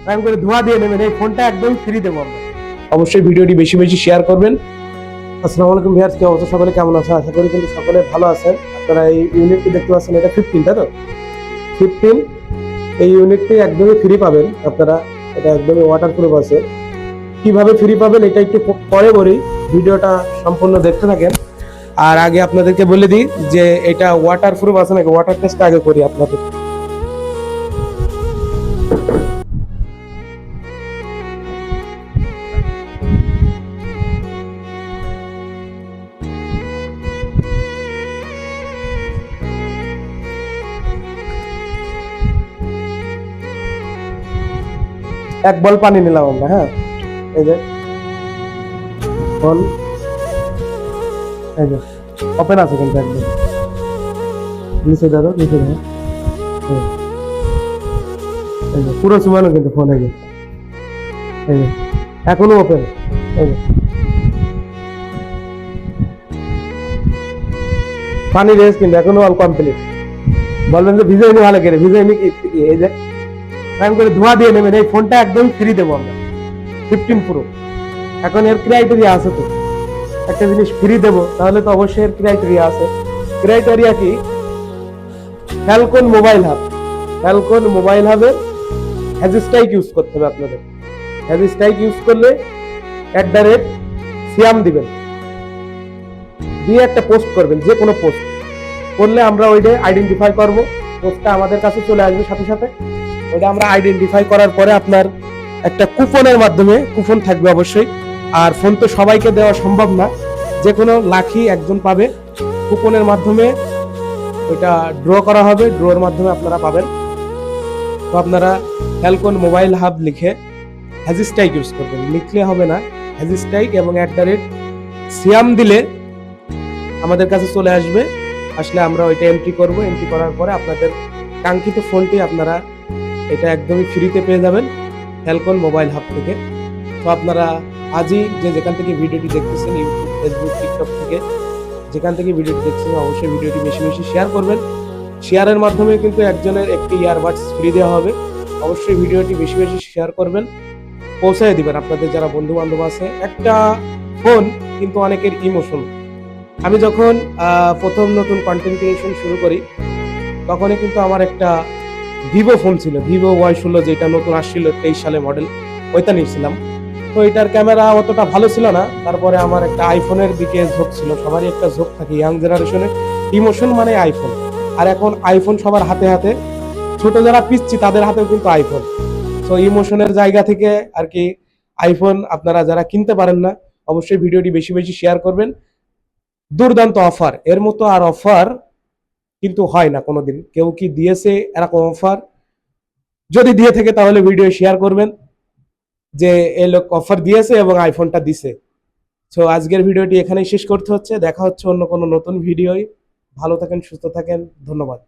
এরকম করে ধোয়া দিয়ে নেবেন। এই ফোনটা একদম ফ্রি দেবো আমরা। অবশ্যই ভিডিওটি বেশি বেশি শেয়ার করবেন। আসসালামু আলাইকুম ভিউয়ার্স, কি অবস্থা? সকলে কেমন আছেন? আশা করি কিন্তু সকলে ভালো আছেন। আপনারা এই ইউনিটটি দেখতে পাচ্ছেন, এটা 15, তাই তো? 15 এই ইউনিটটি একদমই ফ্রি পাবেন আপনারা। এটা একদমই ওয়াটারপ্রুফ আছে। কিভাবে ফ্রি পাবেন এটা একটু পরে বলি, ভিডিওটা সম্পূর্ণ দেখতে থাকেন। আর আগে আপনাদেরকে বলে দিই যে এটা ওয়াটারপ্রুফ আছে নাকি, ওয়াটার টেস্ট আগে করি আপনাদের। এক বল পানি নিলাম আমরা। হ্যাঁ, এই যে বল, এই যে ওপেন আছে কিন্তু একদম। নিচে ধরো, নিচে ধরো। এই যে পুরো চুমানো কিন্তু ফোন, এই যে এখনো ওপেন। এই যে পানি রেস কিন্তু এখনো অল কমপ্লিট। বলবেন যে ভিজাইনি ভালো করে, ভিজাইনি কি? এই যে এরকম করে ধোয়া দিয়ে নেবেন। এই ফোনটা একদম ফ্রি দেবো আমরা, 15 প্রো। এখন এর ক্রাইটেরিয়া আছে তো, একটা জিনিস ফ্রি দেবো তাহলে তো অবশ্যই এর ক্রাইটেরিয়া আছে। ক্রাইটেরিয়া কি? Falcon mobile hub. Falcon mobile হাবের হ্যাজস্টাইক ইউজ করতে হবে আপনাদের। হ্যাজস্টাইক ইউজ করলে @সিয়াম দিবেন, দিয়ে একটা পোস্ট করবেন, যে কোনো পোস্ট করলে আমরা ওইটা আইডেন্টিফাই করব। পোস্টটা আমাদের কাছে চলে আসবে সাথে সাথে। ওইটা আমরা আইডেন্টিফাই করার পরে আপনার একটা কুপনের মাধ্যমে, কুপন থাকবে অবশ্যই। আর ফোন তো সবাইকে দেওয়া সম্ভব না, যে কোনো লাখি একজন পাবে। কুপনের মাধ্যমে ওইটা ড্র করা হবে, ড্রর মাধ্যমে আপনারা পাবেন। তো আপনারা ফ্যালকন মোবাইল হাব লিখে হ্যাজস্টাইক ইউজ করবেন, লিখলে হবে না, হ্যাজস্টাইক এবং @সিয়াম দিলে আমাদের কাছে চলে আসবে। আসলে আমরা ওইটা এন্ট্রি করব। এন্ট্রি করার পরে আপনাদের কাঙ্ক্ষিত ফোনটি আপনারা এটা একদমই ফ্রিতে পেয়ে যাবেন ফ্যালকন মোবাইল হাব থেকে। তো আপনারা আজই যে যেখান থেকে ভিডিওটি দেখতেছেন, ইউটিউব, ফেসবুক, টিকটক থেকে যেখান থেকে ভিডিওটি দেখতেছেন, অবশ্যই ভিডিওটি বেশি বেশি শেয়ার করবেন। শেয়ারের মাধ্যমে কিন্তু একজনের একটি ইয়ারবাডস ফ্রি দেওয়া হবে। অবশ্যই ভিডিওটি বেশি বেশি শেয়ার করবেন, পৌঁছায় দিবেন আপনাদের যারা বন্ধু বান্ধব আছে। একটা ফোন কিন্তু অনেকের ইমোশন। আমি যখন প্রথম নতুন কন্টেন্ট ক্রিয়েশন শুরু করি, তখনই কিন্তু আমার একটা ভিভো ফোন ছিল, ভিভো Y16, যেটা নতুন আসছিল 23 সালে মডেল, ওইটা নিয়েছিলাম। তো এটার ক্যামেরা অতটা ভালো ছিল না। তারপরে আমার একটা আইফোনের দিকে ঝোঁক ছিল, সবারই একটা ঝোঁক থাকে ইয়াং জেনারেশনের, ইমোশন মানে আইফোন। আর এখন আইফোন সবার হাতে হাতে, ছোট যারা পিচ্ছি তাদের হাতেও কিন্তু আইফোন। তো ইমোশনের জায়গা থেকে আর কি আইফোন আপনারা যারা কিনতে পারেন না, অবশ্যই ভিডিওটি বেশি বেশি শেয়ার করবেন। দুর্দান্ত অফার, এর মতো আর অফার কিন্তু হয় না কোনোদিন। কেউ কি দিয়েছে এরকম অফার? যদি দিয়ে থাকে তাহলে ভিডিও শেয়ার করবেন যে এই লোক অফার দিয়েছে এবং আইফোনটা দিছে। তো আজকের ভিডিওটি এখানেই শেষ করতে হচ্ছে। দেখা হচ্ছে অন্য কোনো নতুন ভিডিওয়। ভালো থাকেন, সুস্থ থাকেন, ধন্যবাদ।